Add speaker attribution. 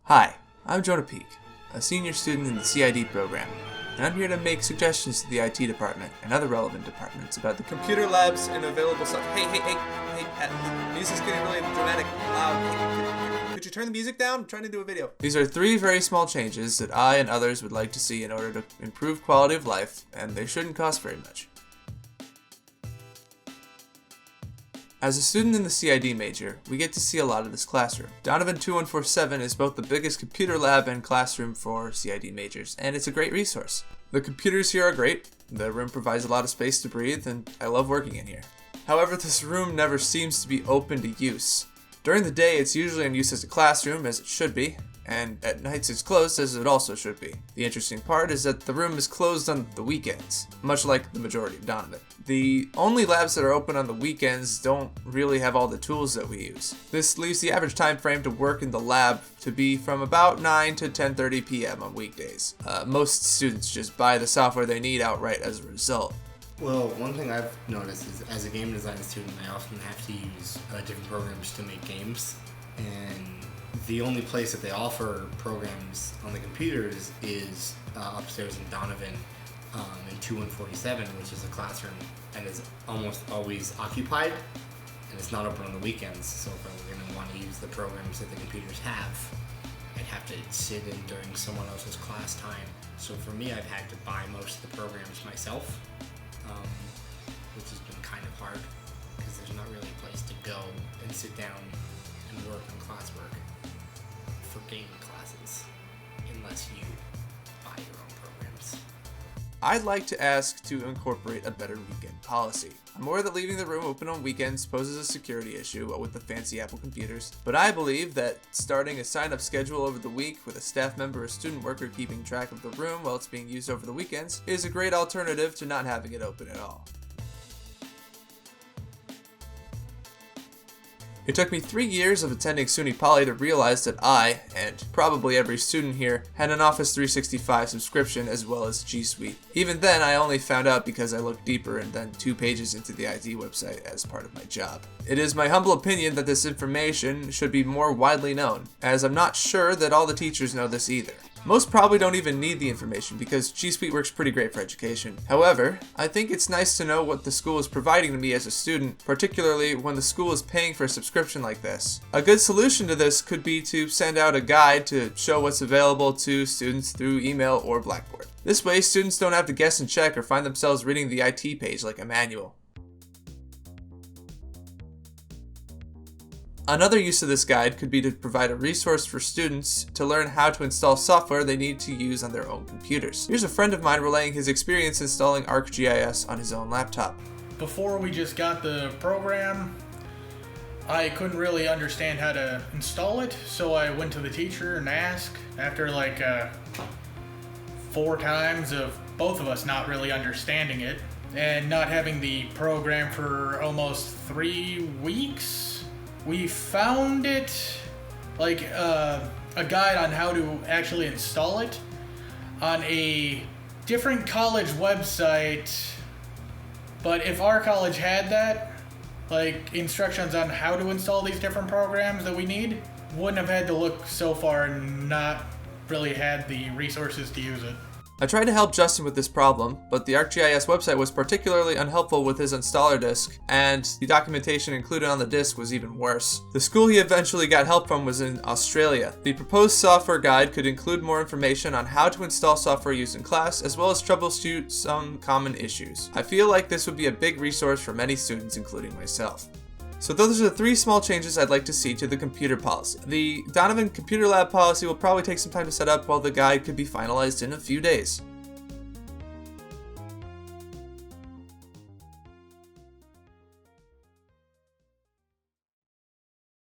Speaker 1: Hi, I'm Jonah Peak, a senior student in the CID program, and I'm here to make suggestions to the IT department and other relevant departments about the computer labs and available stuff. Hey, the music's getting really dramatic. Could you turn the music down? I'm trying to do a video. These are 3 very small changes that I and others would like to see in order to improve quality of life, and they shouldn't cost very much. As a student in the CID major, we get to see a lot of this classroom. Donovan 2147 is both the biggest computer lab and classroom for CID majors, and it's a great resource. The computers here are great, the room provides a lot of space to breathe, and I love working in here. However, this room never seems to be open to use. During the day, it's usually in use as a classroom, as it should be, and at nights it's closed, as it also should be. The interesting part is that the room is closed on the weekends, much like the majority of Donovan. The only labs that are open on the weekends don't really have all the tools that we use. This leaves the average time frame to work in the lab to be from about 9 to 10:30 p.m. on weekdays. Most students just buy the software they need outright as a result.
Speaker 2: Well, one thing I've noticed is as a game design student, I often have to use different programs to make games, and the only place that they offer programs on the computers is upstairs in Donovan in 2147, which is a classroom and is almost always occupied, and it's not open on the weekends. So if I were going to want to use the programs that the computers have, I'd have to sit in during someone else's class time. So for me, I've had to buy most of the programs myself, which has been kind of hard because there's not really a place to go and sit down and work on classwork for gaming classes unless you buy your own programs.
Speaker 1: I'd like to ask to incorporate a better weekend policy. I'm aware that leaving the room open on weekends poses a security issue with the fancy Apple computers, but I believe that starting a sign-up schedule over the week with a staff member or student worker keeping track of the room while it's being used over the weekends is a great alternative to not having it open at all. It took me 3 years of attending SUNY Poly to realize that I, and probably every student here, had an Office 365 subscription as well as G Suite. Even then, I only found out because I looked deeper and then 2 pages into the IT website as part of my job. It is my humble opinion that this information should be more widely known, as I'm not sure that all the teachers know this either. Most probably don't even need the information because G Suite works pretty great for education. However, I think it's nice to know what the school is providing to me as a student, particularly when the school is paying for a subscription like this. A good solution to this could be to send out a guide to show what's available to students through email or Blackboard. This way, students don't have to guess and check or find themselves reading the IT page like a manual. Another use of this guide could be to provide a resource for students to learn how to install software they need to use on their own computers. Here's a friend of mine relaying his experience installing ArcGIS on his own laptop.
Speaker 3: Before we just got the program, I couldn't really understand how to install it, so I went to the teacher and asked. After 4 times of both of us not really understanding it and not having the program for almost 3 weeks, we found it, a guide on how to actually install it on a different college website. But if our college had that, instructions on how to install these different programs that we need, wouldn't have had to look so far and not really had the resources to use it.
Speaker 1: I tried to help Justin with this problem, but the ArcGIS website was particularly unhelpful with his installer disk, and the documentation included on the disk was even worse. The school he eventually got help from was in Australia. The proposed software guide could include more information on how to install software used in class, as well as troubleshoot some common issues. I feel like this would be a big resource for many students, including myself. So those are the 3 small changes I'd like to see to the computer policy. The Donovan Computer Lab policy will probably take some time to set up, while the guide could be finalized in a few days.